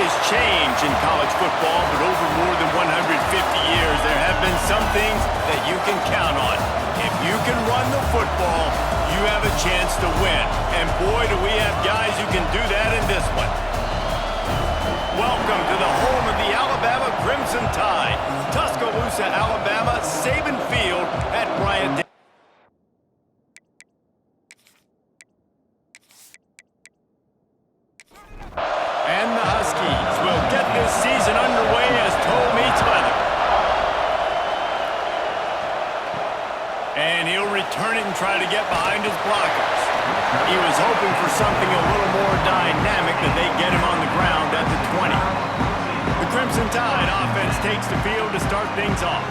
has changed in college football, but over more than 150 years, there have been some things that you can count on. If you can run the football, you have a chance to win. And boy, do we have guys who can do that in this one. Welcome to the home of the Alabama Crimson Tide. Tuscaloosa, Alabama, Saban Field at Bryant. And the Huskies will get this season underway as toe meets leather. And he'll return it and try to get behind his blockers. He was hoping for something a little more dynamic, that they get him on the ground at the 20. The Crimson Tide offense takes the field to start things off.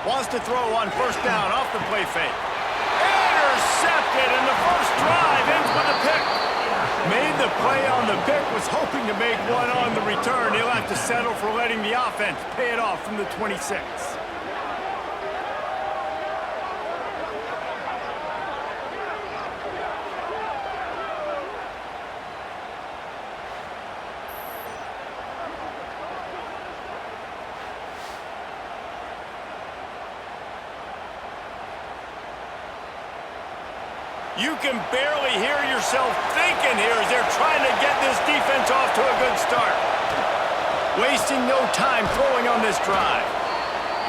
Wants to throw on first down off the play fake. Intercepted, and the first drive ends with a pick. Made the play on the pick, was hoping to make one on the return. He'll have to settle for letting the offense pay it off from the 26. You can barely hear yourself thinking here as they're trying to get this defense off to a good start. Wasting no time throwing on this drive.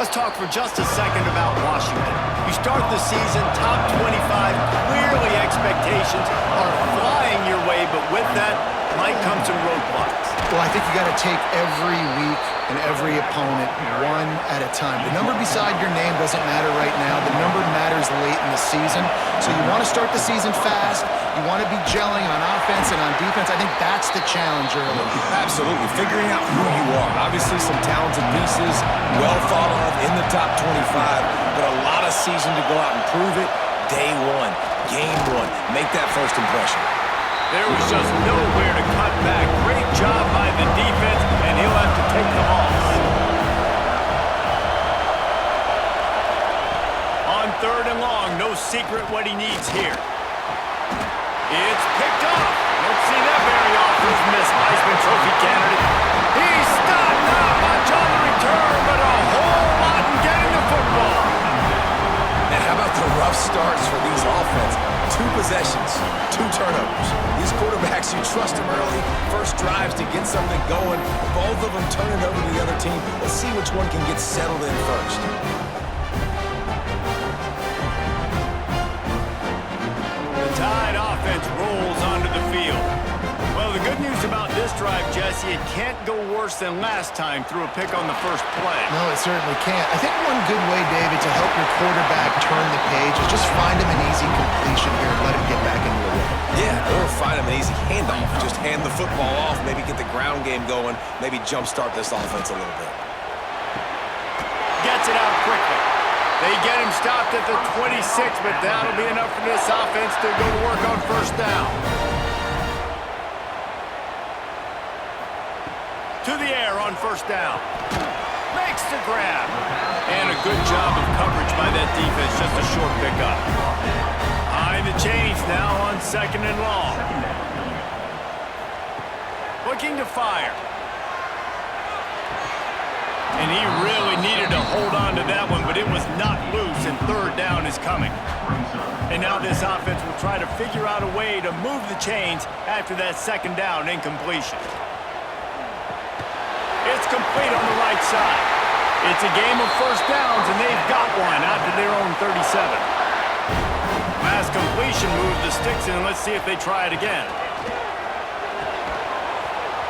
Let's talk for just a second about Washington. You start the season top 25, clearly expectations are flying your way, but with that might come some roadblocks. Well, I think you got to take every week and every opponent one at a time. The number beside your name doesn't matter right now. The number matters late in the season. So you want to start the season fast. You want to be gelling on offense and on defense. I think that's the challenge early. Absolutely. Figuring out who you are. Obviously some talented pieces, well thought of in the top 25, but a lot of season to go out and prove it. Day one, game one. Make that first impression. There was just nowhere to cut back. Great job by the defense, and he'll have to take the loss. On third and long, no secret what he needs here. It's picked up. Don't see that very often from this Heisman Trophy candidate. He's stopped. Not much on the return, but a whole lot in getting the football. And how about the rough starts for these offenses? 2 possessions, 2 turnovers. These quarterbacks, you trust them early. First drives to get something going. Both of them turn it over to the other team. Let's see which one can get settled in first. The Tide offense rolls onto the field. Well, the good news about this drive, Jesse, it can't go worse than last time through a pick on the first play. No, it certainly can't. I think one good way, David, to help your quarterback turn the page is just find him an easy completion here and let him get back into the rhythm. Yeah, or find him an easy handoff. Just hand the football off, maybe get the ground game going, maybe jumpstart this offense a little bit. Gets it out quickly. They get him stopped at the 26, but that'll be enough for this offense to go to work on first down. To the air on first down. Makes the grab. And a good job of coverage by that defense. Just a short pickup. Behind the chains now on second and long. Looking to fire. And he really needed to hold on to that one, but it was not loose, and third down is coming. And now this offense will try to figure out a way to move the chains after that second down incompletion. It's complete on the right side. It's a game of first downs, and they've got one out to their own 37. Last completion moved the sticks in. Let's see if they try it again.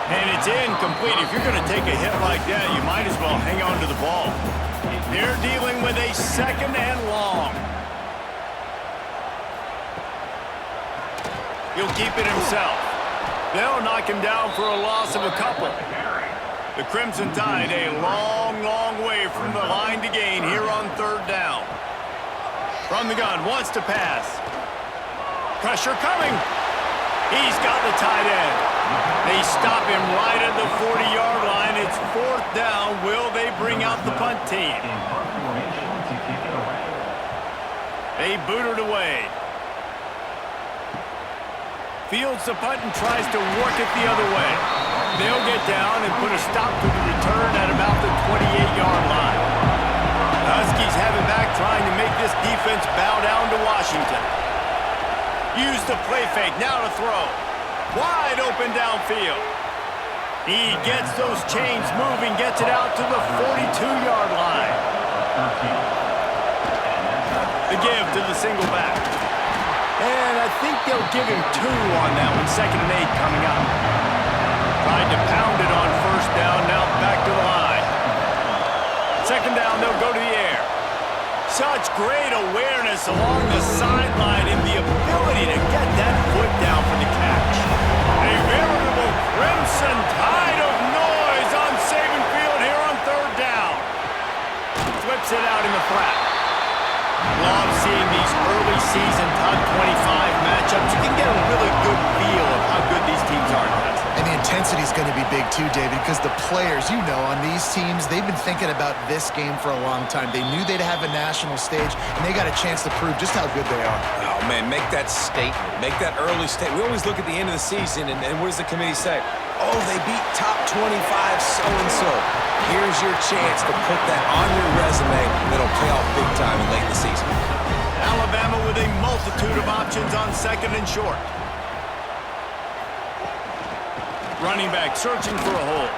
And it's incomplete. If you're going to take a hit like that, you might as well hang on to the ball. They're dealing with a second and long. He'll keep it himself. They'll knock him down for a loss of a couple. The Crimson Tide a long, long way from the line to gain here on third down. From the gun, wants to pass. Pressure coming. He's got the tight end. They stop him right at the 40-yard line. It's fourth down. Will they bring out the punt team? They boot it away. Fields the punt and tries to work it the other way. They'll get down and put a stop to the return at about the 28-yard line. The Huskies have it back, trying to make this defense bow down to Washington. Use the play fake, now to throw. Wide open downfield. He gets those chains moving, gets it out to the 42-yard line. The give to the single back. And I think they'll give him 2 on that one. 2nd and 8 coming up. Tried to pound it on first down, now back to the line. 2nd down, they'll go to the air. Such great awareness along the sideline and the ability to get that foot down for the catch. A veritable crimson tide of noise on Saban Field here on 3rd down. Flips it out in the flat. Love seeing these early season top 25 matchups. You can get a really good feel of how good these teams are. And the intensity is going to be big too, David, because the players, you know, on these teams, they've been thinking about this game for a long time. They knew they'd have a national stage, and they got a chance to prove just how good they are. Oh, man, make that statement. Make that early statement. We always look at the end of the season, and what does the committee say? Oh, they beat top 25 so-and-so. Here's your chance to put that on your resume that'll pay off big time in late in the season. Alabama with a multitude of options on 2nd and short. Running back searching for a hole.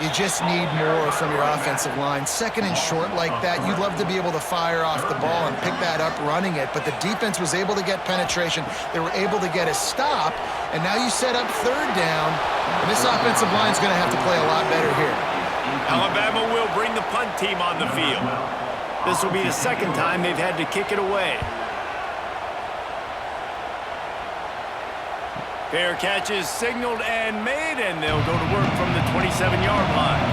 You just need more from your offensive line. 2nd and short like that, you'd love to be able to fire off the ball and pick that up running it, but the defense was able to get penetration. They were able to get a stop, and now you set up 3rd down, and this offensive line is going to have to play a lot better here. Alabama will bring the punt team on the field. This will be the 2nd time they've had to kick it away. Fair catch is signaled and made, and they'll go to work from the 27-yard line.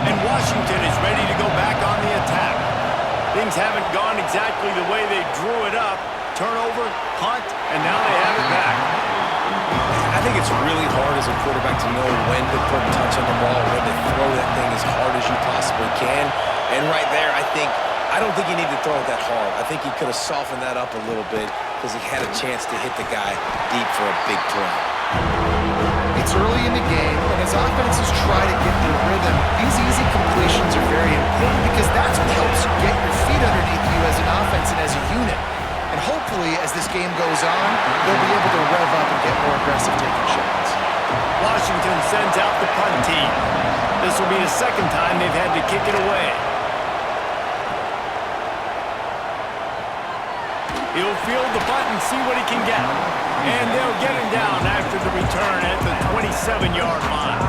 And Washington is ready to go back on the attack. Things haven't gone exactly the way they drew it up. Turnover, punt, and now they have it back. I think it's really hard as a quarterback to know when to put touch on the ball, when to throw that thing as hard as you possibly can. And right there, I don't think he needed to throw it that hard. I think he could have softened that up a little bit because he had a chance to hit the guy deep for a big play. It's early in the game, and as offenses try to get their rhythm, these easy completions are very important because that's what helps you get your feet underneath you as an offense and as a unit. And hopefully, as this game goes on, they'll be able to rev up and get more aggressive taking shots. Washington sends out the punt team. This will be the 2nd time they've had to kick it away. He'll field the punt and see what he can get. And they'll get him down after the return at the 27-yard line.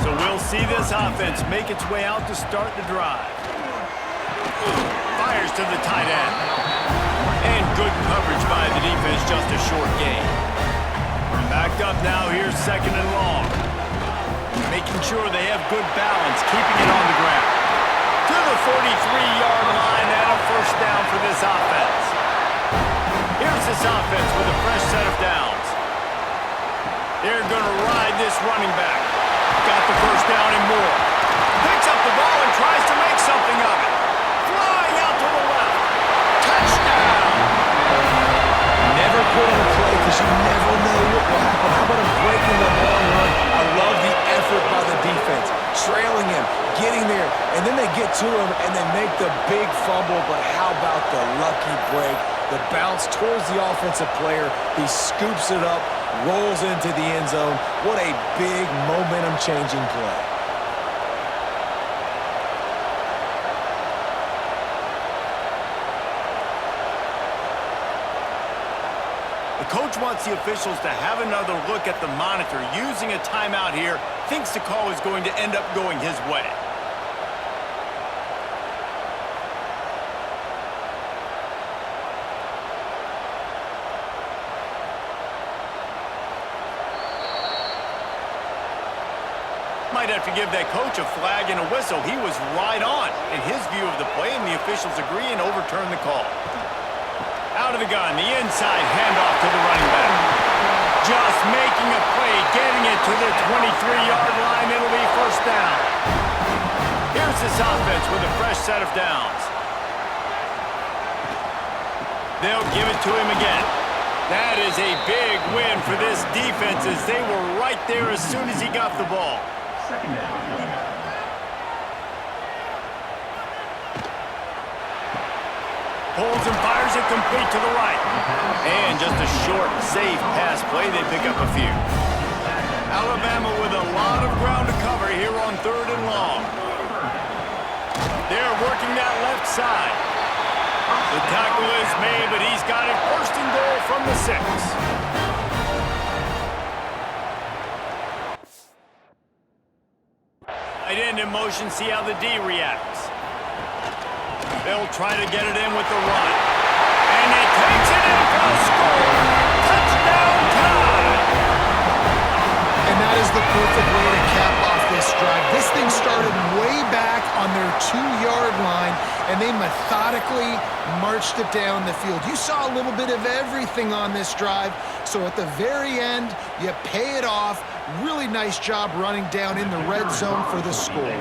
So we'll see this offense make its way out to start the drive. Fires to the tight end. And good coverage by the defense, just a short gain. Backed up now, here's 2nd and long. Making sure they have good balance, keeping it on the ground. To the 43-yard line and a 1st down for this offense. Here's this offense with a fresh set of downs. They're going to ride this running back. Got the 1st down and more. Picks up the ball and tries to make something of it. Flying out to the left. Touchdown! Never put on a play because you never know what will happen. How about a break in the long run? I love the effort by the defense. Trailing him, getting there, and then they get to him and they make the big fumble, but how about the lucky break? The bounce towards the offensive player. He scoops it up, rolls into the end zone. What a big momentum-changing play. The coach wants the officials to have another look at the monitor. Using a timeout here, thinks the call is going to end up going his way. Might have to give that coach a flag and a whistle. He was right on in his view of the play, and the officials agree and overturn the call. Out of the gun, the inside handoff to the running back. Just making a play, getting it to the 23-yard line. It'll be 1st down. Here's this offense with a fresh set of downs. They'll give it to him again. That is a big win for this defense as they were right there as soon as he got the ball. Second down. Pulls and fires it complete to the right. And just a short, safe pass play. They pick up a few. Alabama with a lot of ground to cover here on 3rd and long. They're working that left side. The tackle is made, but he's got it 1st and goal from the 6. Tight end in motion, see how the D reacts. They'll try to get it in with the run. And he takes it in for a score. Touchdown time! And that is the perfect way to cap off this drive. This thing started way back on their 2-yard line, and they methodically marched it down the field. You saw a little bit of everything on this drive, so at the very end, you pay it off. Really nice job running down in the red zone for the score.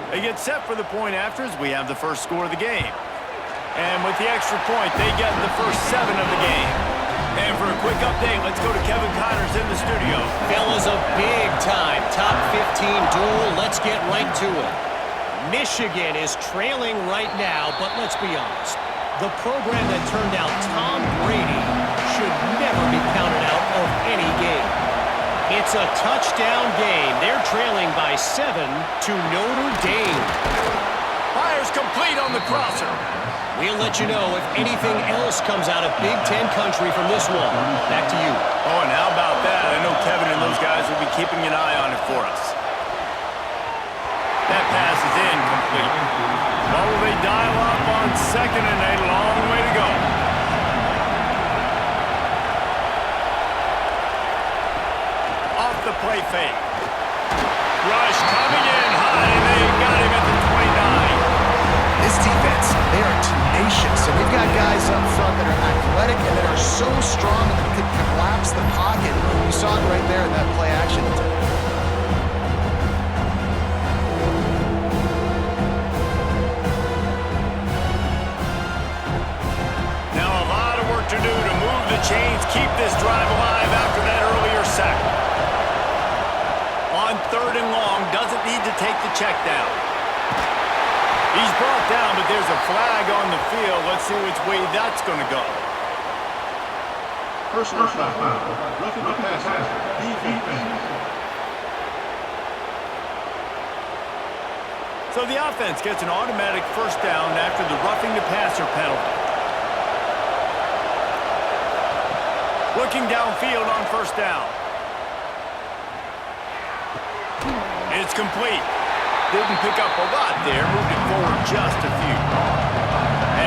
They get set for the point after as we have the first score of the game. And with the extra point, they get the first 7 of the game. And for a quick update, let's go to Kevin Connors in the studio. Fellas, a big-time top 15 duel. Let's get right to it. Michigan is trailing right now, but let's be honest. The program that turned out Tom Brady should never be counted out of any game. It's a touchdown game. They're trailing by 7 to Notre Dame. Fires complete on the crosser. We'll let you know if anything else comes out of Big Ten country from this one. Back to you. Oh, and how about that? I know Kevin and those guys will be keeping an eye on it for us. That pass is incomplete. Well, will they dial up on 2nd and a long way to go? Off the play fake. Rush coming in high, and they got him at the 29. This defense, they are tenacious, and they've got guys up front that are athletic and that are so strong that they can collapse the pocket. You saw it right there in that play action. Now a lot of work to do to move the chains, keep this drive alive after that earlier sack. On 3rd and long, doesn't need to take the check down. He's brought down, but there's a flag on the field. Let's see which way that's going to go. Personal foul. Roughing the passer. Defense. So the offense gets an automatic 1st down after the roughing the passer penalty. Looking downfield on 1st down. It's complete. Didn't pick up a lot there, moved it forward just a few.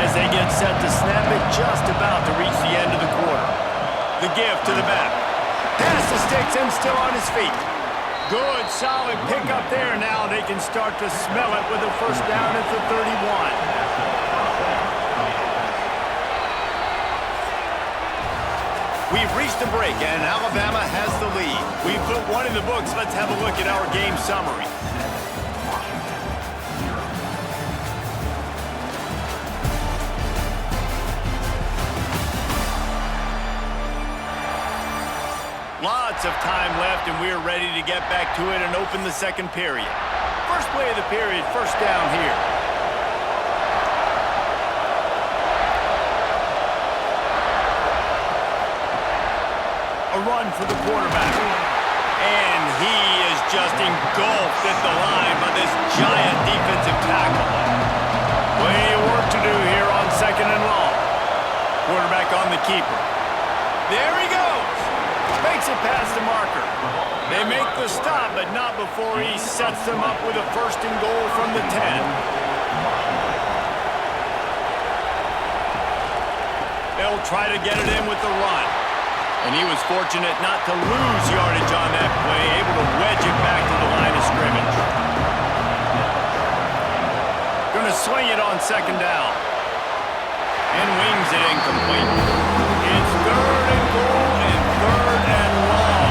As they get set to snap it, just about to reach the end of the quarter. The give to the back. Pass the sticks and still on his feet. Good, solid pickup there. Now they can start to smell it with a 1st down at the 31. We've reached the break, and Alabama has the lead. We've put one in the books. Let's have a look at our game summary. Lots of time left, and we're ready to get back to it and open the 2nd period. First play of the period, 1st down here. A run for the quarterback. And he is just engulfed at the line by this giant defensive tackle. Plenty of work to do here on 2nd and long. Quarterback on the keeper. There he goes. Makes it past the marker. They make the stop, but not before he sets them up with a 1st and goal from the 10. They'll try to get it in with the run. And he was fortunate not to lose yardage on that play, able to wedge it back to the line of scrimmage. Going to swing it on 2nd down. And wings it incomplete. It's 3rd and goal and 3rd and long.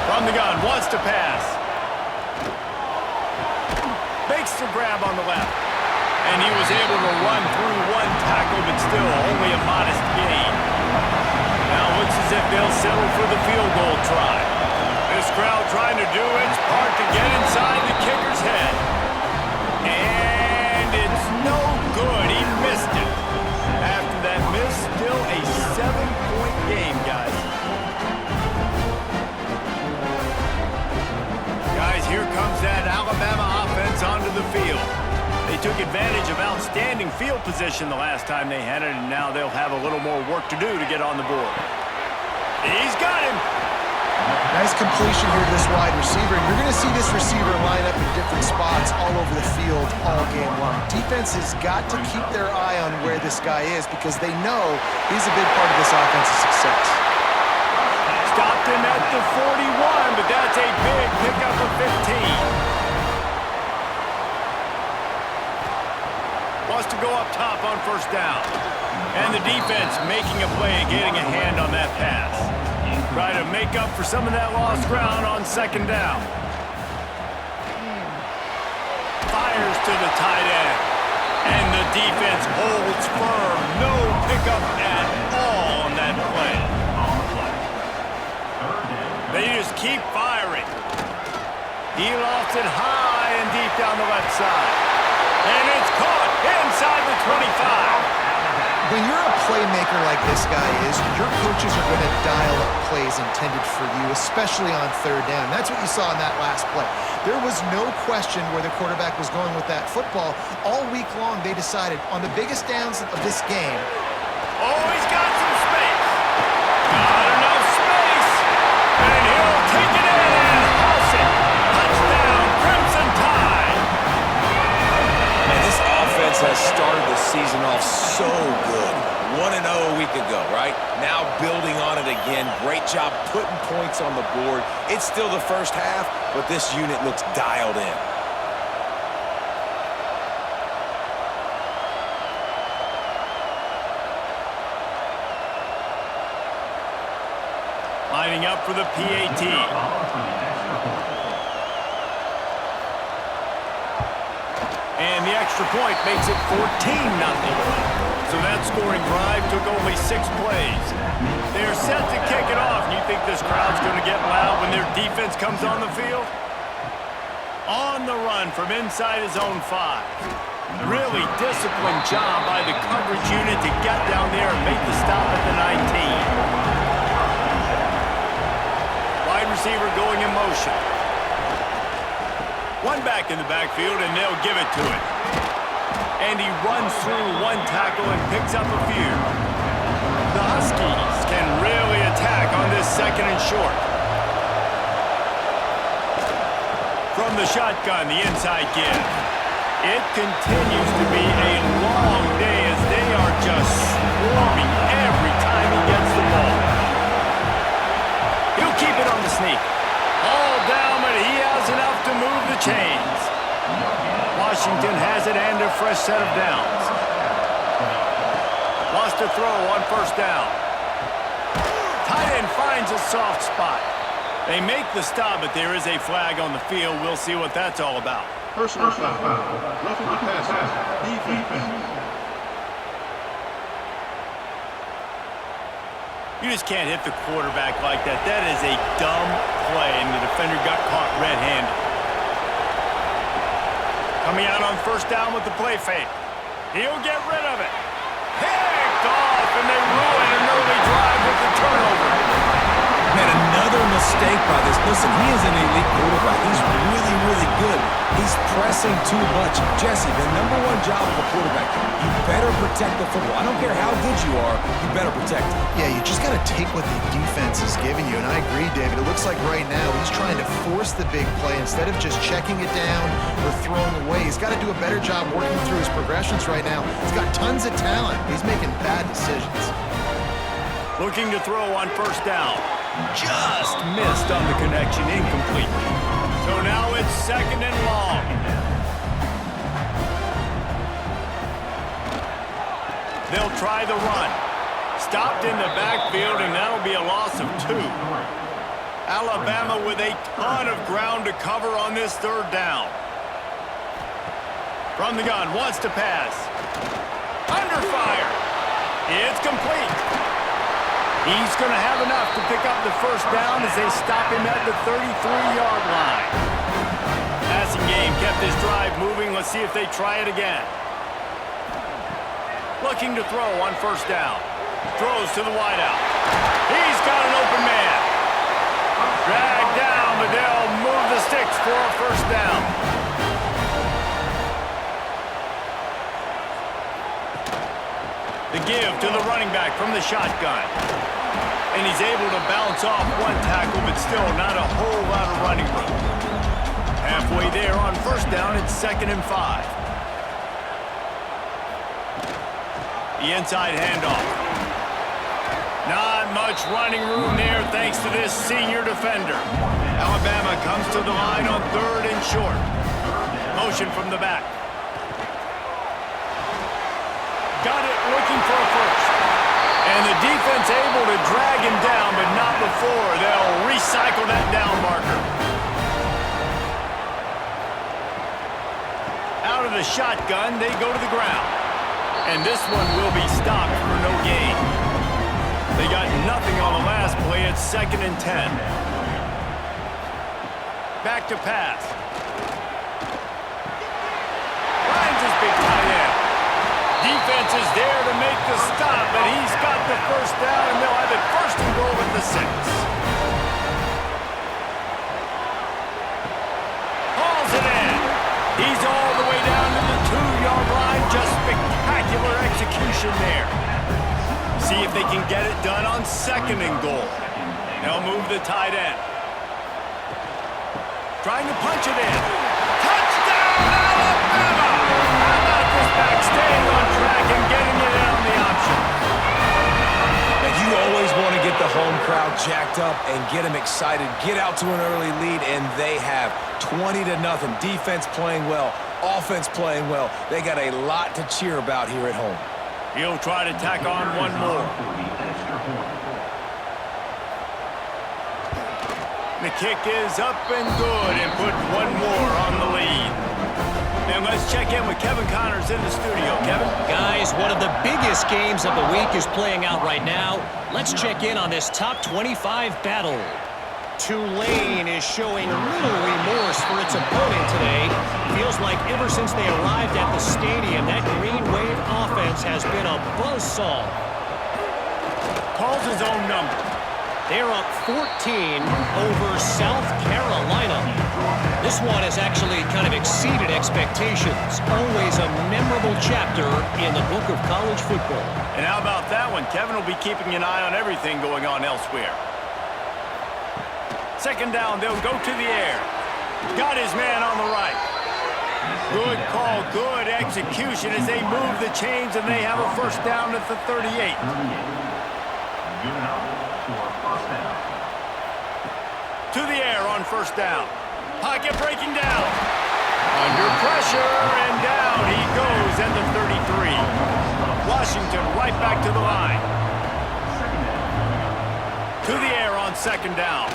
From the gun, wants to pass. Makes the grab on the left. settle for the field goal try. This crowd trying to do its part to get inside the kicker's head. And it's no good. He missed it. After that miss, still a 7-point game, guys. Guys, here comes that Alabama offense onto the field. They took advantage of outstanding field position the last time they had it, and now they'll have a little more work to do to get on the board. He's got him. Nice completion here to this wide receiver. And you're going to see this receiver line up in different spots all over the field all game long. Defense has got to keep their eye on where this guy is because they know he's a big part of this offense's success. Stopped him at the 41, but that's a big pickup of 15. Wants to go up top on first down. And the defense making a play and getting a hand on that pass. Try to make up for some of that lost ground on second down. Fires to the tight end. And the defense holds firm. No pickup at all on that play. They just keep firing. He lofts it high and deep down the left side. And it's caught inside the 25. When you're a playmaker like this guy is, your coaches are going to dial up plays intended for you, especially on third down. That's what you saw in that last play. There was no question where the quarterback was going with that football. All week long, they decided on the biggest downs of this game. Oh, he's got some space. Not enough space. And he'll take it in and house it. Touchdown, Crimson Tide. Man, this offense has started the season off so good. 1-0 a week ago, right? Now building on it again. Great job putting points on the board. It's still the first half, but this unit looks dialed in. Lining up for the PAT. And the extra point makes it 14-0. So that scoring drive took only 6 plays. They're set to kick it off. You think this crowd's going to get loud when their defense comes on the field? On the run from inside his own 5. Really disciplined job by the coverage unit to get down there and make the stop at the 19. Wide receiver going in motion. One back in the backfield, and they'll give it to him. And he runs through one tackle and picks up a few. The Huskies can really attack on this second and short. From the shotgun, the inside give. It continues to be a long day as they are just swarming every time he gets the ball. He'll keep it on the sneak. All down, but he has enough to move the chains. Washington has it and a fresh set of downs. Lost to throw on first down. Tight end finds a soft spot. They make the stop, but there is a flag on the field. We'll see what that's all about. Personal foul. Roughing the passer. Defense. You just can't hit the quarterback like that. That is a dumb play, and the defender got caught red-handed. Coming out on first down with the play fake. He'll get rid of it. Picked off, and they ruin an early drive with the turnover. Man, another mistake by this. Listen, he is an elite quarterback. He's really, really good. He's pressing too much. Jesse, the #1 job of a quarterback, you better protect the football. I don't care how good you are, you better protect it. Yeah, you just got to take what the defense is giving you. And I agree, David. It looks like right now he's trying to force the big play instead of just checking it down or throwing away. He's got to do a better job working through his progressions right now. He's got tons of talent. He's making bad decisions. Looking to throw on first down. Just missed on the connection, incomplete. So now it's second and long. They'll try the run. Stopped in the backfield, and that'll be a loss of 2. Alabama with a ton of ground to cover on this third down. From the gun, wants to pass. Under fire. It's complete. He's going to have enough to pick up the first down as they stop him at the 33-yard line. Passing game kept this drive moving. Let's see if they try it again. Looking to throw on first down. Throws to the wideout. He's got an open man. Dragged down, but they'll move the sticks for a first down. The give to the running back from the shotgun. And he's able to bounce off one tackle, but still not a whole lot of running room. Halfway there on first down, it's 2nd and 5. The inside handoff. Not much running room there thanks to this senior defender. Alabama comes to the line on 3rd and short. Motion from the back. Got it looking for a first. And the defense able to drag him down, but not before. They'll recycle that down marker. Out of the shotgun, they go to the ground. And this one will be stopped for no gain. They got nothing on the last play. It's 2nd and 10. Back to pass. Finds his big tight end. Defense is there to make the stop, but he's got the first down, and they'll have it 1st and goal at the 6. Hauls it in. He's all the way down to the 2-yard line. Just spectacular execution there. See if they can get it done on 2nd and goal. They'll move the tight end. Trying to punch it in. Touchdown, Alabama! How about this back staying on track and getting it in on the option? And you always want to get the home crowd jacked up and get them excited. Get out to an early lead, and they have 20-0. Defense playing well. Offense playing well. They got a lot to cheer about here at home. He'll try to tack on one more. The kick is up and good and put one more on the lead. And let's check in with Kevin Connors in the studio. Kevin? Guys, one of the biggest games of the week is playing out right now. Let's check in on this top 25 battle. Tulane is showing little remorse for its opponent today. Feels like ever since they arrived at the stadium, that Green Wave offense has been a buzzsaw. Calls his own number. They're up 14 over South Carolina. This one has actually kind of exceeded expectations. Always a memorable chapter in the book of college football. And how about that one? Kevin will be keeping an eye on everything going on elsewhere. 2nd down, they'll go to the air. Got his man on the right. Good call, good execution as they move the chains, and they have a first down at the 38. To the air on first down. Pocket breaking down. Under pressure, and down he goes at the 33. Washington right back to the line. To the air on 2nd down.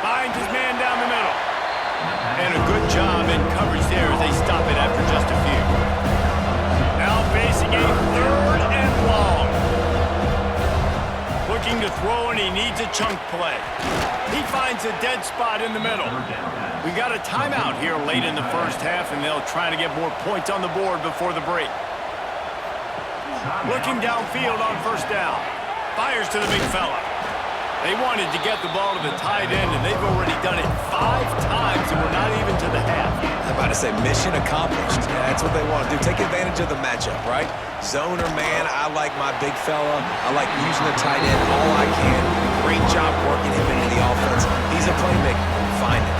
Finds his man down the middle. And a good job in coverage there as they stop it after just a few. Now facing a 3rd and long. Looking to throw, and he needs a chunk play. He finds a dead spot in the middle. We got a timeout here late in the first half, and they'll try to get more points on the board before the break. Looking downfield on first down. Fires to the big fella. They wanted to get the ball to the tight end, and they've already done it 5 times, and we're not even to the half. I'm about to say mission accomplished. Yeah, that's what they want to do. Take advantage of the matchup, right? Zone or man, I like my big fella. I like using the tight end all I can. Great job working him into the offense. He's a playmaker. Find it.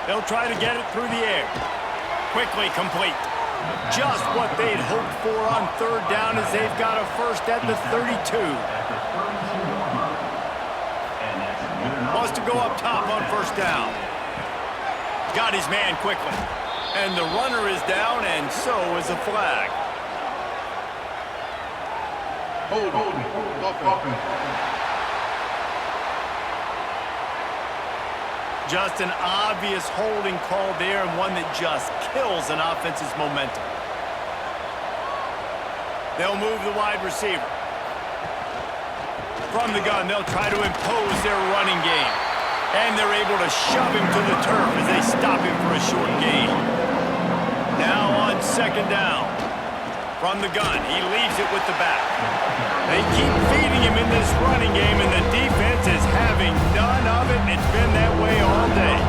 They'll try to get it through the air. Quickly complete. Just what they'd hoped for on 3rd down as they've got a first at the 32. Wants to go up top on first down. Got his man quickly. And the runner is down, and so is a flag. Just an obvious holding call there, and one that just kills an offense's momentum. They'll move the wide receiver. From the gun, they'll try to impose their running game. And they're able to shove him to the turf as they stop him for a short gain. Now on second down. From the gun, he leaves it with the back. They keep feeding him in this running game, and the defense is having none of it, and it's been that way all day.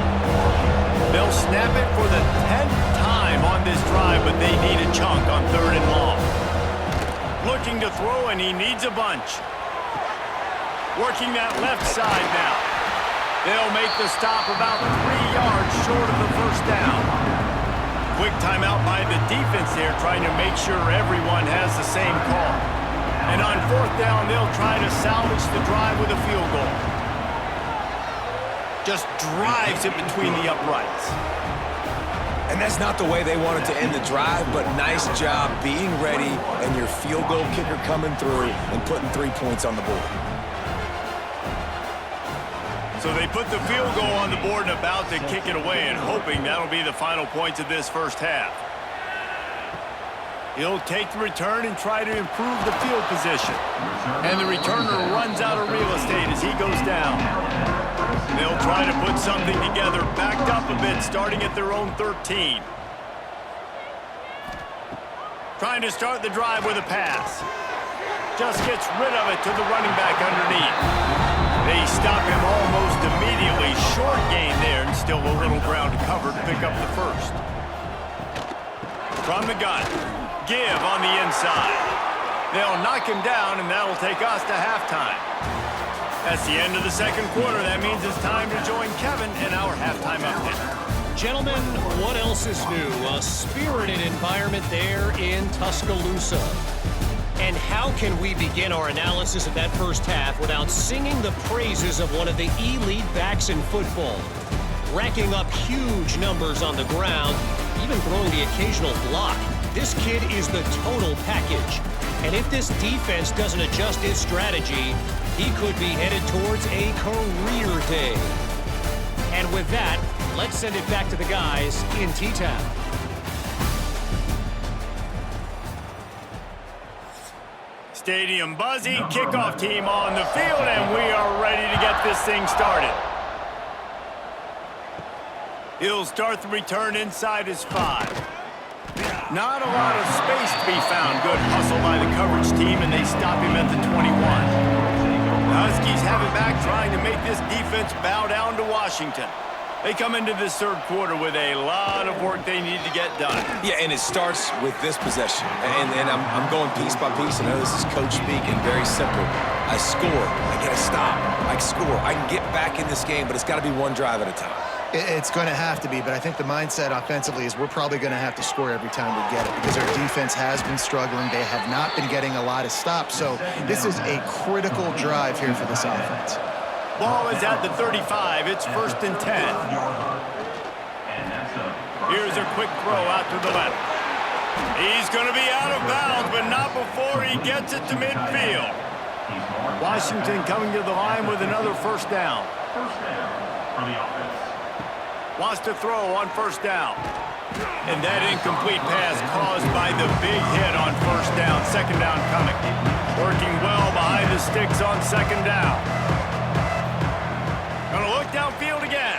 They'll snap it for the 10th time on this drive, but they need a chunk on 3rd and long. Looking to throw, and he needs a bunch. Working that left side now. They'll make the stop about 3 yards short of the first down. Quick timeout by the defense there, trying to make sure everyone has the same call. And on 4th down, they'll try to salvage the drive with a field goal. Just drives it between the uprights. And that's not the way they wanted to end the drive, but nice job being ready and your field goal kicker coming through and putting 3 points on the board. So they put the field goal on the board and about to kick it away, and hoping that'll be the final points of this first half. He'll take the return and try to improve the field position. And the returner runs out of real estate as he goes down. They'll try to put something together, backed up a bit, starting at their own 13. Trying to start the drive with a pass. Just gets rid of it to the running back underneath. They stop him almost immediately. Short gain there, and still a little ground to cover to pick up the first. From the gun, give on the inside. They'll knock him down, and that'll take us to halftime. That's the end of the second quarter. That means it's time to join Kevin in our halftime update. Gentlemen, what else is new? A spirited environment there in Tuscaloosa. And how can we begin our analysis of that first half without singing the praises of one of the elite backs in football? Racking up huge numbers on the ground, even throwing the occasional block. This kid is the total package. And if this defense doesn't adjust its strategy, he could be headed towards a career day. And with that, let's send it back to the guys in T-Town. Stadium buzzing, kickoff team on the field, and we are ready to get this thing started. He'll start the return inside his 5. Not a lot of space to be found. Good hustle by the coverage team, and they stop him at the 21. The Huskies have it back, trying to make this defense bow down to Washington. They come into this third quarter with a lot of work they need to get done. Yeah, and it starts with this possession. And I'm going piece by piece. I know this is coach speaking, very simple. I score. I get a stop. I score. I can get back in this game, but it's got to be one drive at a time. It's going to have to be, but I think the mindset offensively is we're probably going to have to score every time we get it because our defense has been struggling. They have not been getting a lot of stops, so this is a critical drive here for this offense. Ball is at the 35. It's 1st and 10. Here's a quick throw out to the left. He's going to be out of bounds, but not before he gets it to midfield. Washington coming to the line with another first down. For the offense. Wants to throw on first down. And that incomplete pass caused by the big hit on first down. Second down coming. Working well behind the sticks on second down. Going to look downfield again.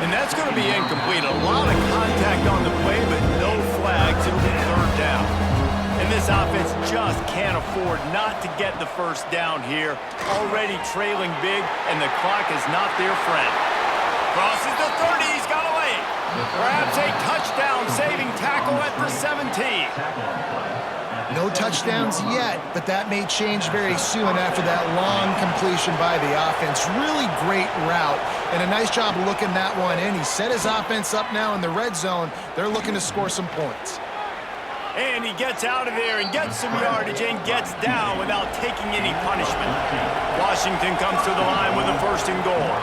And that's going to be incomplete. A lot of contact on the play, but no flags. It'll be third down. And this offense just can't afford not to get the first down here. Already trailing big, and the clock is not their friend. Crosses the 30. He's got away. Grabs a touchdown-saving tackle at the 17. No touchdowns yet, but that may change very soon after that long completion by the offense. Really great route, and a nice job of looking that one in. He set his offense up now in the red zone. They're looking to score some points. And he gets out of there and gets some yardage and gets down without taking any punishment. Washington comes to the line with a 1st and goal.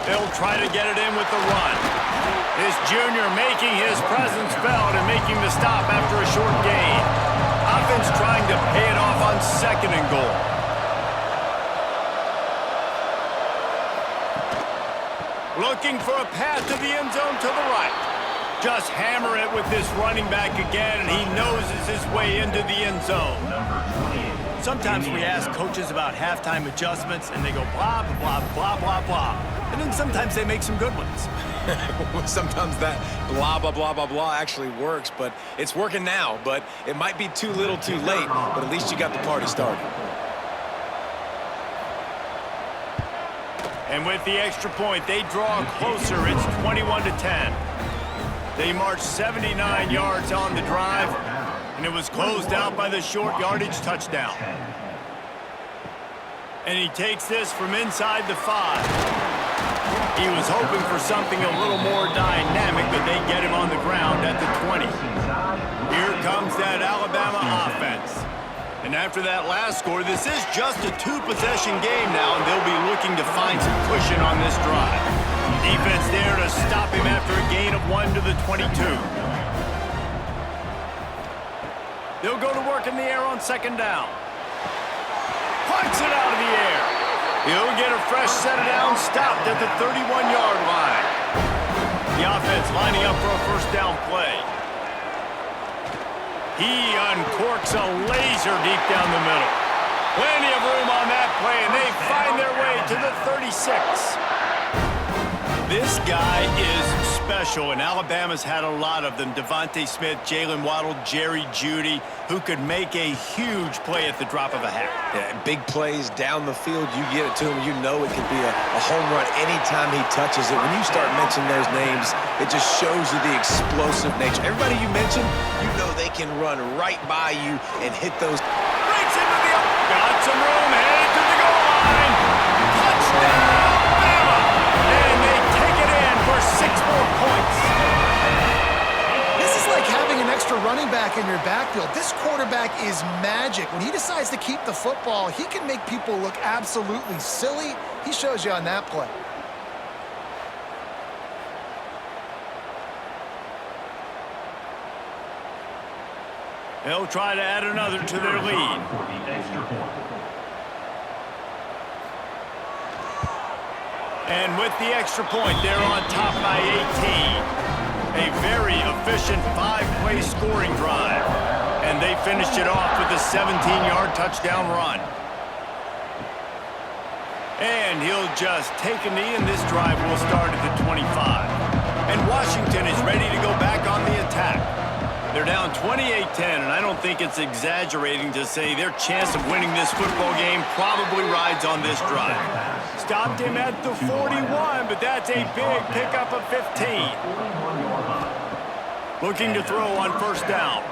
They'll try to get it in with the run. This junior making his presence felt and making the stop after a short gain. Offense trying to pay it off on 2nd and goal. Looking for a path to the end zone to the right. Just hammer it with this running back again, and he noses his way into the end zone. Sometimes we ask coaches about halftime adjustments, and they go blah, blah, blah, blah, blah. And then sometimes they make some good ones. Sometimes that blah, blah, blah, blah, blah actually works, but it's working now. But it might be too little too late, but at least you got the party started. And with the extra point, they draw closer. It's 21-10. They marched 79 yards on the drive, and it was closed out by the short yardage touchdown. And he takes this from inside the 5. He was hoping for something a little more dynamic, but they get him on the ground at the 20. Here comes that Alabama offense. And after that last score, this is just a 2-possession game now, and they'll be looking to find some cushion on this drive. Defense there to stop him after a gain of 1 to the 22. They'll go to work in the air on second down. Punts it out of the air. He'll get a fresh set of downs stopped at the 31-yard line. The offense lining up for a first down play. He uncorks a laser deep down the middle. Plenty of room on that play, and they find their way to the 36. This guy is special, and Alabama's had a lot of them. Devontae Smith, Jalen Waddle, Jerry Jeudy, who could make a huge play at the drop of a hat. Yeah, big plays down the field, you get it to him, you know it could be a home run anytime he touches it. When you start mentioning those names, it just shows you the explosive nature. Everybody you mentioned, you know they can run right by you and hit those. Breaks into the got some room, headed to the goal line. Touchdown! 6 more points. This is like having an extra running back in your backfield. This quarterback is magic. When he decides to keep the football, he can make people look absolutely silly. He shows you on that play. They'll try to add another to their lead. And with the extra point, they're on top by 18. A very efficient 5-play scoring drive. And they finished it off with a 17-yard touchdown run. And he'll just take a knee, and this drive will start at the 25. And Washington is ready to go back on the attack. They're down 28-10, and I don't think it's exaggerating to say their chance of winning this football game probably rides on this drive. Stopped him at the 41, but that's a big pickup of 15. Looking to throw on first down.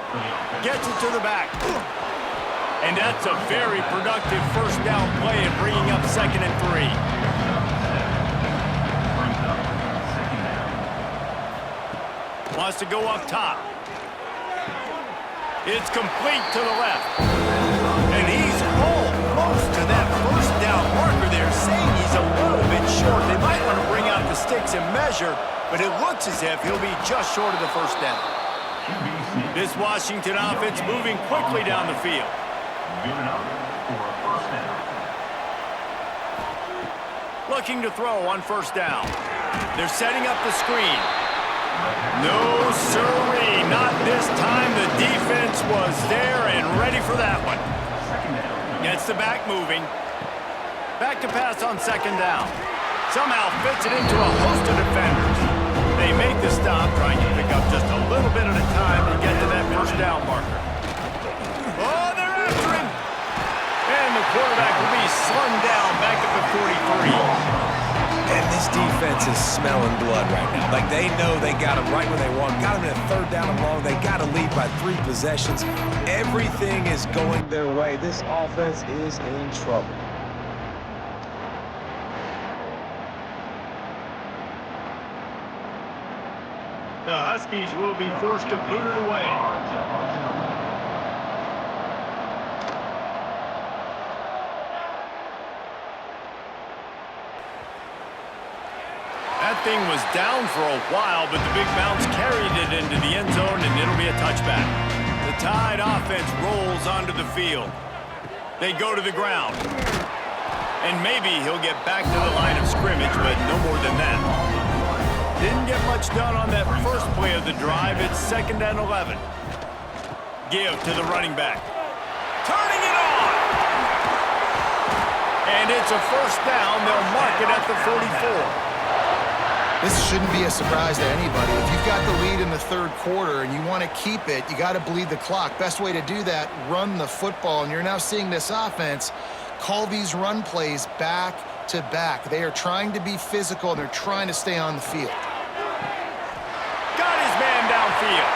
Gets it to the back. And that's a very productive first down play and bringing up 2nd and 3. Wants to go up top. It's complete to the left. And he's almost to that first down marker there, saying he's a little bit short. They might want to bring out the sticks and measure, but it looks as if he'll be just short of the first down. This Washington offense moving quickly down the field. Looking to throw on first down. They're setting up the screen. No, sirree, not this time. The defense was there and ready for that one. Gets the back moving. Back to pass on second down. Somehow fits it into a host of defenders. They make the stop, trying to pick up just a little bit at a time to get to that first down marker. Oh, they're after him. And the quarterback will be slung down back at the 43. And this defense is smelling blood right now. Like, they know they got him right where they want him. Got him in a third down and long. They got to lead by 3 possessions. Everything is going their way. This offense is in trouble. The Huskies will be forced to put it away. That thing was down for a while, but the big bounce carried it into the end zone, and it'll be a touchback. The Tide offense rolls onto the field. They go to the ground. And maybe he'll get back to the line of scrimmage, but no more than that. Didn't get much done on that first play of the drive. It's 2nd and 11. Give to the running back. Turning it on! And it's a first down. They'll mark it at the 44. This shouldn't be a surprise to anybody. If you've got the lead in the third quarter and you want to keep it, you got to bleed the clock. Best way to do that, run the football. And you're now seeing this offense call these run plays back to back. They are trying to be physical, and they're trying to stay on the field. Got his man downfield.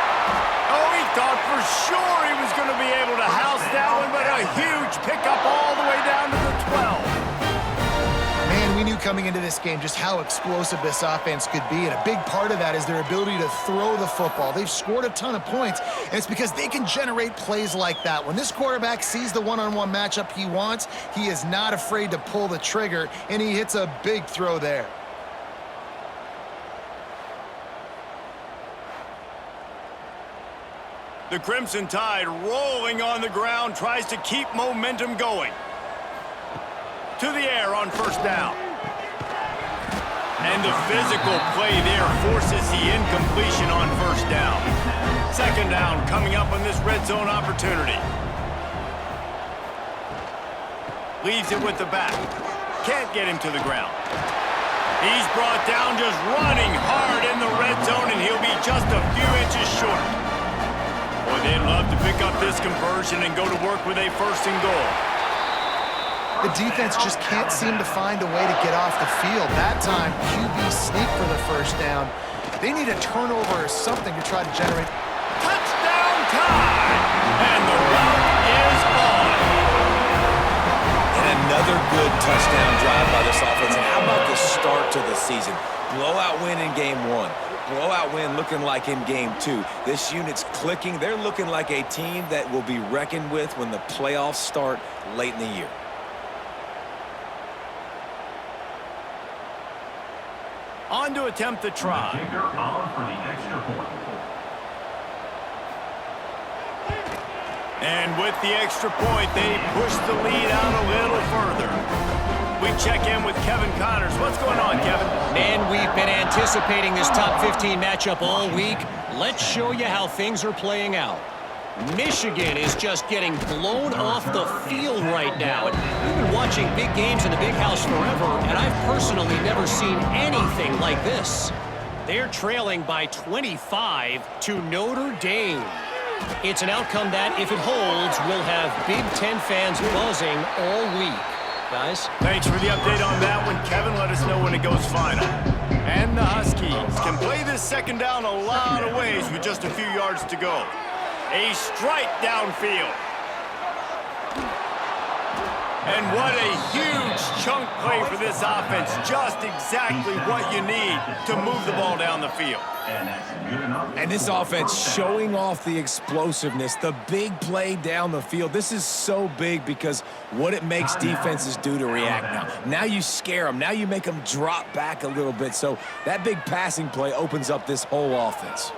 Oh, he thought for sure he was going to be able to house that one, but a huge pickup all the way down to the 12. Man, we knew coming into this game just how explosive this offense could be, and a big part of that is their ability to throw the football. They've scored a ton of points, and it's because they can generate plays like that. When this quarterback sees the one-on-one matchup he wants, he is not afraid to pull the trigger, and he hits a big throw there. The Crimson Tide rolling on the ground, tries to keep momentum going. To the air on first down. And the physical play there forces the incompletion on first down. 2nd down coming up on this red zone opportunity. Leaves it with the back. Can't get him to the ground. He's brought down just running hard in the red zone, and he'll be just a few inches short. Boy, they'd love to pick up this conversion and go to work with a 1st and goal. The defense just can't seem to find a way to get off the field. That time, QB sneak for the first down. They need a turnover or something to try to generate. Touchdown time! And the route is on. And another good touchdown drive by this offense. And how about the start to the season? Blowout win in game 1. Blowout win looking like in game 2. This unit's clicking. They're looking like a team that will be reckoned with when the playoffs start late in the year. On to attempt the try. Kicker on for the extra point. And with the extra point, they push the lead out a little further. We check in with Kevin Connors. What's going on, Kevin? Man, we've been anticipating this top 15 matchup all week. Let's show you how things are playing out. Michigan is just getting blown off the field right now. And we've been watching big games in the big house forever, and I've personally never seen anything like this. They're trailing by 25 to Notre Dame. It's an outcome that, if it holds, will have Big Ten fans buzzing all week. Guys? Thanks for the update on that one, Kevin. Let us know when it goes final. And the Huskies can play this 2nd down a lot of ways with just a few yards to go. A strike downfield. And what a huge chunk play for this offense. Just exactly what you need to move the ball down the field. And this offense showing off the explosiveness, the big play down the field. This is so big because what it makes defenses do to react now. Now you scare them. Now you make them drop back a little bit. So that big passing play opens up this whole offense.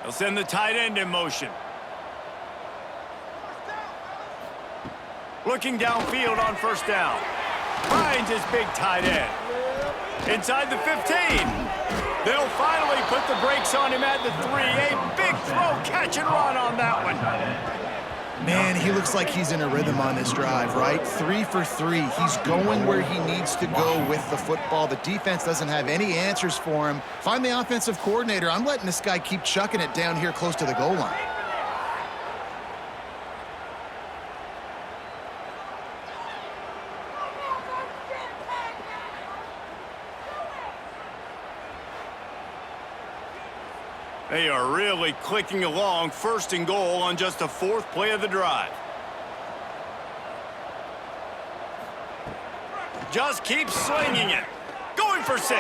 They'll send the tight end in motion. Looking downfield on first down. Finds his big tight end. Inside the 15. They'll finally put the brakes on him at the 3. A big throw, catch and run on that one. Man, he looks like he's in a rhythm on this drive, right? 3 for 3. He's going where he needs to go with the football. The defense doesn't have any answers for him. Find the offensive coordinator. I'm letting this guy keep chucking it down here close to the goal line. They are really clicking along. 1st and goal on just the 4th play of the drive. Just keep slinging it. Going for 6.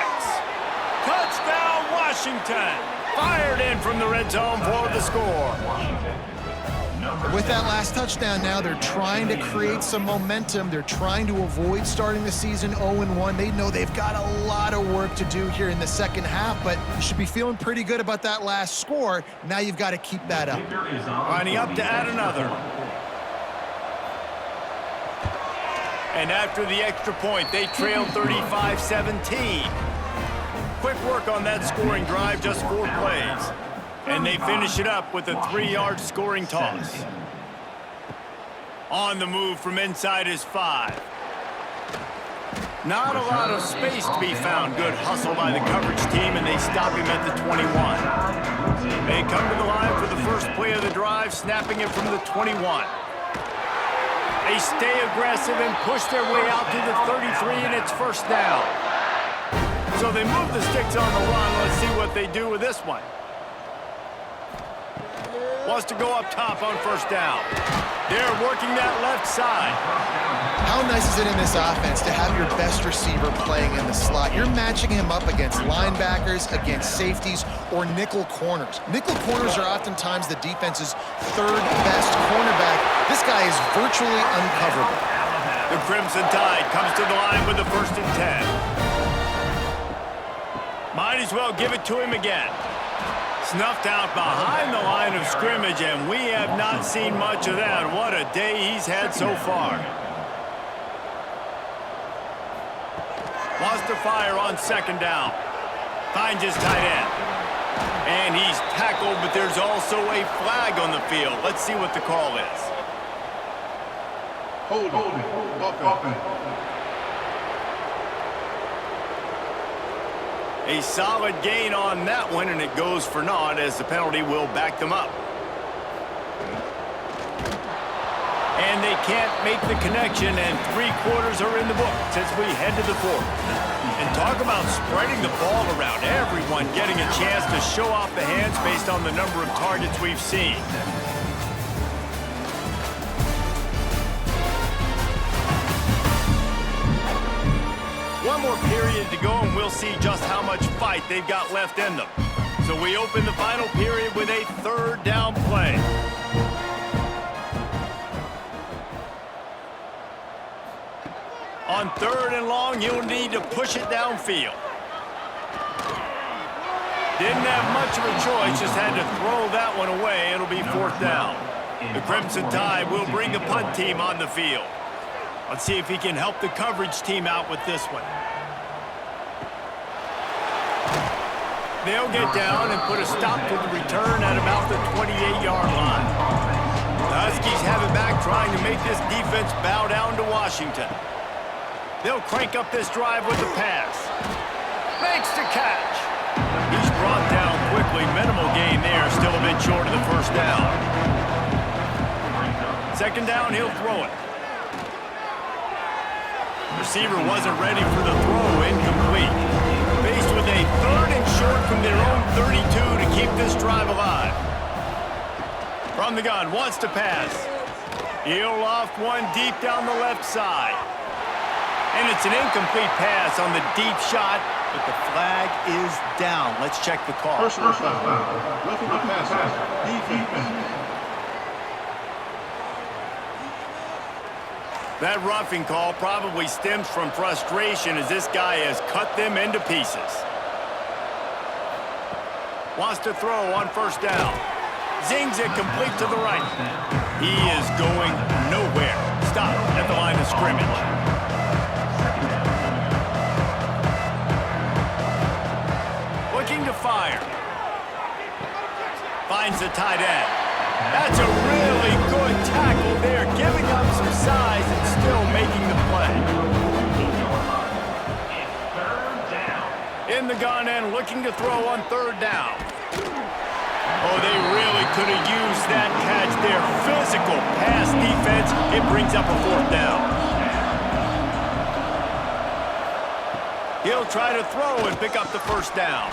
Touchdown, Washington. Fired in from the red zone for the score. With that last touchdown now, they're trying to create some momentum. They're trying to avoid starting the season 0-1. They know they've got a lot of work to do here in the second half, but you should be feeling pretty good about that last score. Now you've got to keep that up. Lining up to add another. And after the extra point, they trailed 35-17. Quick work on that scoring drive, just 4 plays. And they finish it up with a 3-yard scoring toss. On the move from inside is 5. Not a lot of space to be found. Good hustle by the coverage team, and they stop him at the 21. They come to the line for the first play of the drive, snapping it from the 21. They stay aggressive and push their way out to the 33, and it's first down. So they move the sticks on the run. Let's see what they do with this one. Wants to go up top on first down. They're working that left side. How nice is it in this offense to have your best receiver playing in the slot? You're matching him up against linebackers, against safeties, or nickel corners. Nickel corners are oftentimes the defense's 3rd best cornerback. This guy is virtually uncoverable. The Crimson Tide comes to the line with the 1st and 10. Might as well give it to him again. Snuffed out behind the line of scrimmage, and we have not seen much of that. What a day he's had so far. Wants to fire on 2nd down. Finds his tight end. And he's tackled, but there's also a flag on the field. Let's see what the call is. Hold it. A solid gain on that one, and it goes for naught as the penalty will back them up. And they can't make the connection, and 3 quarters are in the book as we head to the 4th. And talk about spreading the ball around. Everyone getting a chance to show off the hands based on the number of targets we've seen. One more period to go, and we'll see just how much fight they've got left in them. So we open the final period with a 3rd down play. On 3rd and long, you'll need to push it downfield. Didn't have much of a choice, just had to throw that one away. It'll be 4th down. The Crimson Tide will bring the punt team on the field. Let's see if he can help the coverage team out with this one. They'll get down and put a stop to the return at about the 28-yard line. The Huskies have it back, trying to make this defense bow down to Washington. They'll crank up this drive with the pass. Makes the catch. He's brought down quickly. Minimal gain there, still a bit short of the 1st down. 2nd down, he'll throw it. Receiver wasn't ready for the throw, incomplete. Faced with a 3rd and short from their own 32 to keep this drive alive. From the gun, wants to pass. He'll loft one deep down the left side. And it's an incomplete pass on the deep shot, but the flag is down. Let's check the call. Personal foul. Roughing the passer. Defense. That roughing call probably stems from frustration as this guy has cut them into pieces. Wants to throw on 1st down. Zings it complete to the right. He is going nowhere. Stop at the line of scrimmage. Looking to fire. Finds the tight end. That's a really good tackle there, giving up some size and still making the play. In the gun and looking to throw on 3rd down. Oh, they really could have used that catch there. Physical pass defense. It brings up a 4th down. He'll try to throw and pick up the 1st down.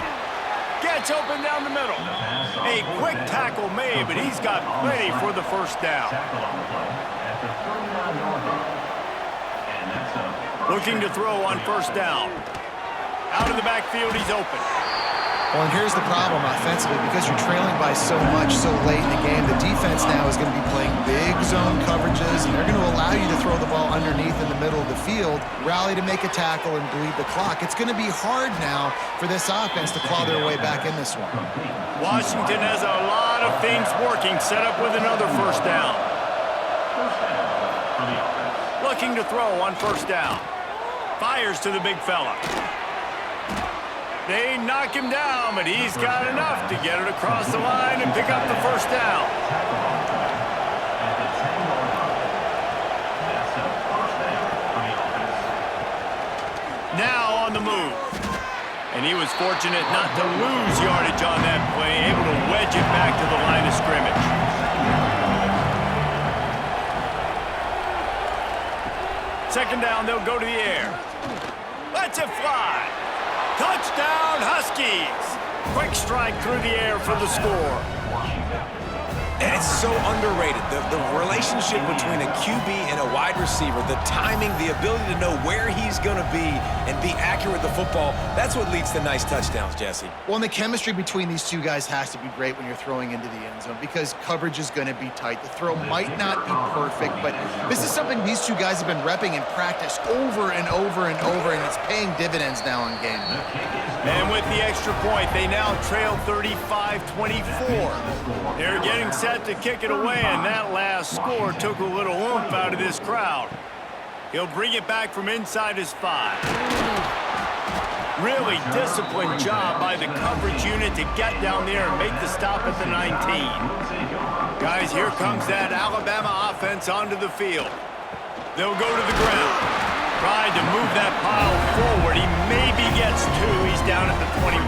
Gets open down the middle. A quick tackle made, but he's got plenty for the 1st down. Looking to throw on 1st down. Out of the backfield, he's open. Well, and here's the problem offensively. Because you're trailing by so much so late in the game, the defense now is going to be playing big zone coverages, and they're going to allow you to throw the ball underneath in the middle of the field, rally to make a tackle, and bleed the clock. It's going to be hard now for this offense to claw their way back in this one. Washington has a lot of things working, set up with another 1st down. Looking to throw on first down. Fires to the big fella. They knock him down, but he's got enough to get it across the line and pick up the first down. Now on the move. And he was fortunate not to lose yardage on that play, able to wedge it back to the line of scrimmage. Second down, they'll go to the air. Lets it fly. Touchdown, Huskies! Quick strike through the air for the score. And it's so underrated. The relationship between a QB and a wide receiver, the timing, the ability to know where he's going to be and be accurate with the football, that's what leads to nice touchdowns, Jesse. Well, and the chemistry between these two guys has to be great when you're throwing into the end zone because coverage is going to be tight. The throw might not be perfect, but this is something these two guys have been repping in practice over and over and over, and it's paying dividends now in game. And with the extra point, they now trail 35-24. They're getting set to kick it away, and that last score took a little oomph out of this crowd. He'll bring it back from inside his 5. Really disciplined job by the coverage unit to get down there and make the stop at the 19. Guys, here comes that Alabama offense onto the field. They'll go to the ground. Trying to move that pile forward. He maybe gets 2. He's down at the 21.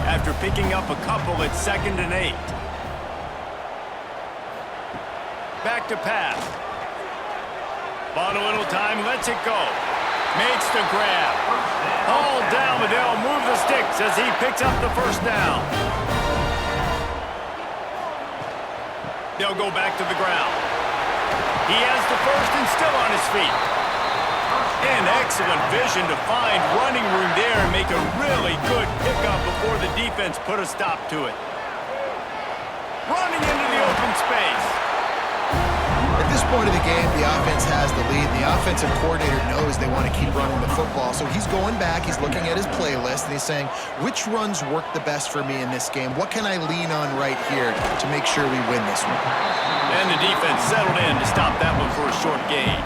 After picking up a couple at 2nd and 8. Back to pass. Bought a little time, lets it go. Makes the grab. Hauled down, but they'll move the sticks as he picks up the first down. They'll go back to the ground. He has the first and still on his feet. And excellent vision to find running room there and make a really good pickup before the defense put a stop to it. Running into the open space. At this point of the game, the offense has the lead. The offensive coordinator knows they want to keep running the football, so he's going back, he's looking at his playlist, and he's saying, which runs work the best for me in this game? What can I lean on right here to make sure we win this one? And the defense settled in to stop that one for a short gain.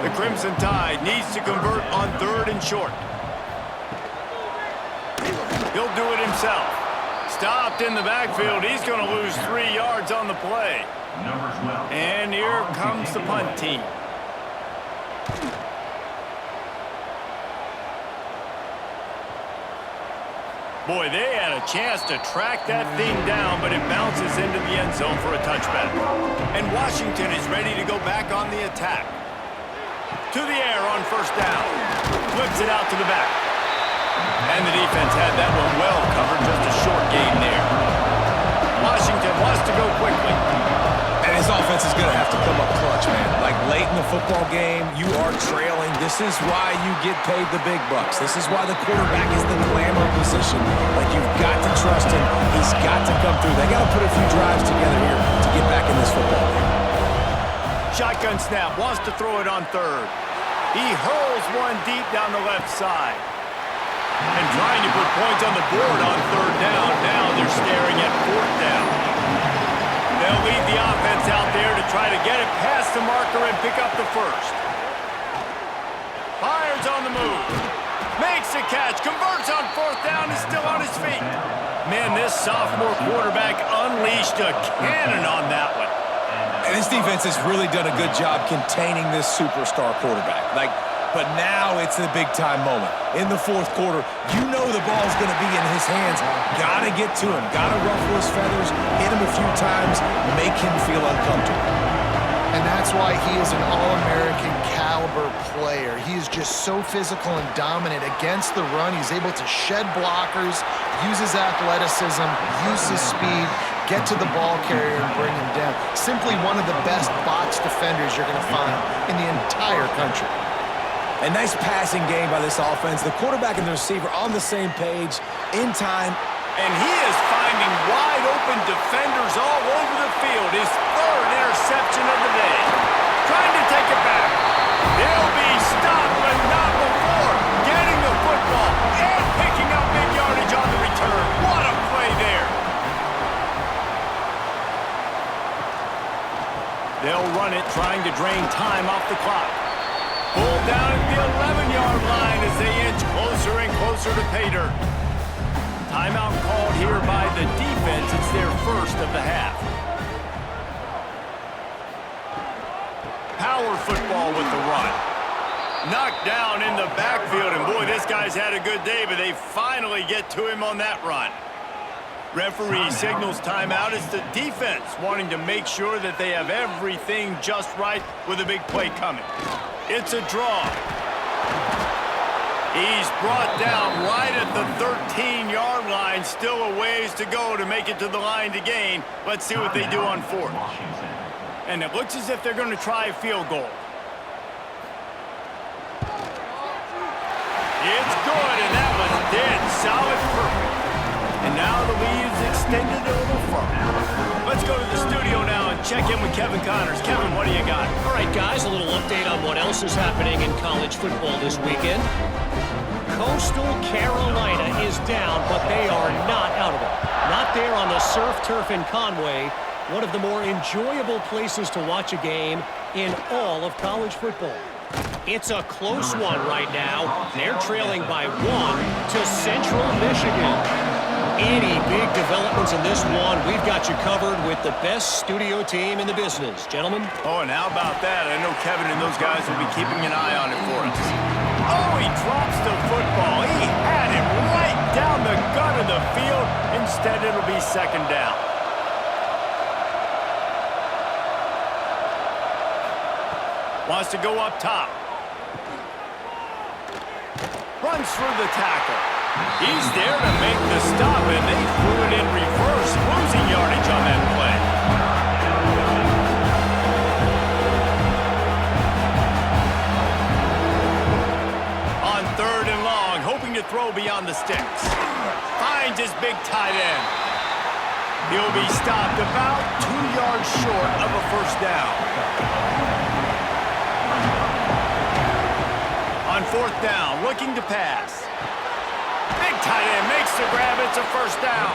The Crimson Tide needs to convert on 3rd and short. He'll do it himself. Stopped in the backfield. He's going to lose 3 yards on the play. And here comes the punt team. Boy, they had a chance to track that thing down, but it bounces into the end zone for a touchback. And Washington is ready to go back on the attack. To the air on first down. Flips it out to the back. And the defense had that one well covered, just a short gain there. Washington wants to go quickly. And his offense is going to have to come up clutch, man. Like late in the football game, you are trailing. This is why you get paid the big bucks. This is why the quarterback is the glamour position. Like, you've got to trust him. He's got to come through. They got to put a few drives together here to get back in this football game. Shotgun snap, wants to throw it on 3rd. He hurls one deep down the left side. And trying to put points on the board on 3rd down. Now they're staring at 4th down. They'll lead the offense out there to try to get it past the marker and pick up the first. Fires on the move. Makes the catch. Converts on 4th down. Is still on his feet. Man, this sophomore quarterback unleashed a cannon on that one. And this defense has really done a good job containing this superstar quarterback. But now it's the big-time moment. In the 4th quarter, you know the ball's going to be in his hands. Got to get to him. Got to ruffle his feathers, hit him a few times, make him feel uncomfortable. And that's why he is an All-American caliber player. He is just so physical and dominant against the run. He's able to shed blockers, use his athleticism, use his speed, get to the ball carrier and bring him down. Simply one of the best box defenders you're going to find in the entire country. A nice passing game by this offense. The quarterback and the receiver on the same page, in time. And he is finding wide-open defenders all over the field. His 3rd interception of the day. Trying to take it back. They'll be stopped, but not before getting the football and picking up big yardage on the return. What a play there. They'll run it, trying to drain time off the clock. Pulled down at the 11-yard line as they inch closer and closer to pay dirt. Timeout called here by the defense. It's their first of the half. Power football with the run. Knocked down in the backfield, and boy, this guy's had a good day, but they finally get to him on that run. Referee signals timeout. It's the defense wanting to make sure that they have everything just right with a big play coming. It's a draw. He's brought down right at the 13-yard line. Still a ways to go to make it to the line to gain. Let's see what they do on fourth. And it looks as if they're going to try a field goal. It's good, and that was dead solid perfect. And now the lead is extended a little further. Let's go to the studio now and check in with Kevin Connors. Kevin, what do you got? All right, guys, a little update on what else is happening in college football this weekend. Coastal Carolina is down, but they are not out of it. Not there on the surf turf in Conway, one of the more enjoyable places to watch a game in all of college football. It's a close one right now. They're trailing by 1 to Central Michigan. Any big developments in this one, we've got you covered with the best studio team in the business. Gentlemen? Oh, and how about that? I know Kevin and those guys will be keeping an eye on it for us. Oh, he drops the football. He had it right down the gut of the field. Instead, it'll be second down. Wants to go up top. Runs through the tackle. He's there to make the stop, and they threw it in reverse, losing yardage on that play. On third and long, hoping to throw beyond the sticks. Finds his big tight end. He'll be stopped about 2 yards short of a first down. On fourth down, looking to pass. Big tight end makes the grab. It's a first down.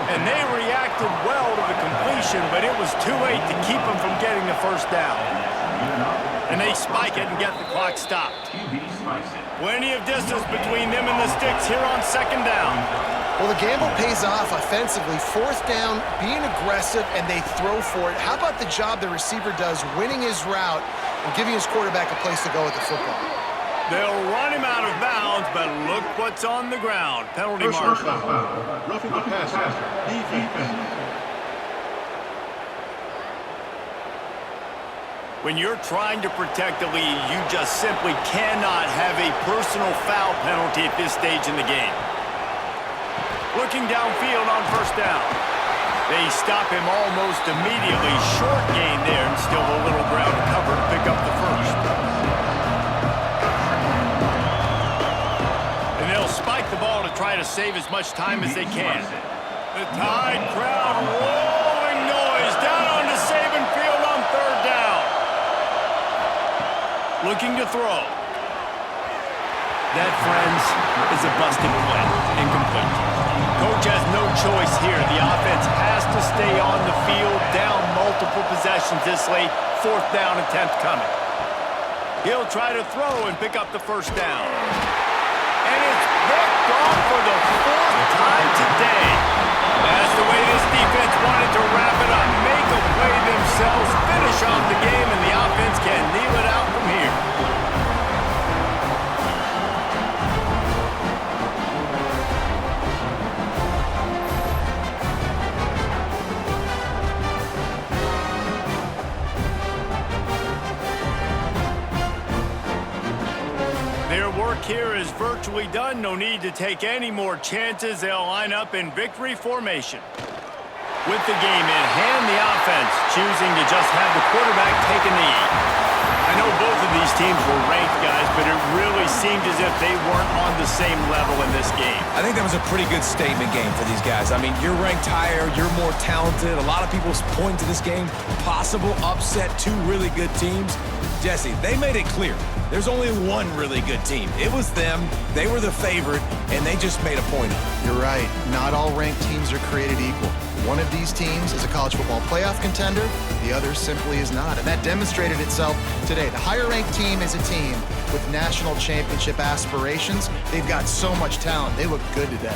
And they reacted well to the completion, but it was too late to keep them from getting the first down. And they spike it and get the clock stopped. Plenty of distance between them and the sticks here on second down. Well, the gamble pays off offensively. Fourth down, being aggressive, and they throw for it. How about the job the receiver does winning his route and giving his quarterback a place to go with the football? They'll run him out of bounds, but look what's on the ground. Penalty mark. Roughing the passer. Defense. When you're trying to protect the lead, you just simply cannot have a personal foul penalty at this stage in the game. Looking downfield on first down. They stop him almost immediately. Short gain there, and still a little ground to cover to pick up the first. And they'll spike the ball to try to save as much time as they can. The Tide crowd rolling noise down onto Saban Field on third down. Looking to throw. That, friends, is a busted play. Incomplete. Coach has no choice here. The offense has to stay on the field, down multiple possessions this late. Fourth down attempt coming. He'll try to throw and pick up the first down. And it's picked off for the fourth time today. That's the way this defense wanted to wrap it up. Make a play themselves, finish off the game, and the offense can kneel it out from here. Their work here is virtually done. No need to take any more chances. They'll line up in victory formation. With the game in hand, the offense choosing to just have the quarterback take a knee. I know both of these teams were ranked, guys, but it really seemed as if they weren't on the same level in this game. I think that was a pretty good statement game for these guys. I mean, you're ranked higher, you're more talented. A lot of people point to this game, possible upset, two really good teams. Jesse, they made it clear. There's only one really good team. It was them. They were the favorite, and they just made a point of it. You're right. Not all ranked teams are created equal. One of these teams is a college football playoff contender, the other simply is not. And that demonstrated itself today. The higher-ranked team is a team with national championship aspirations. They've got so much talent. They look good today.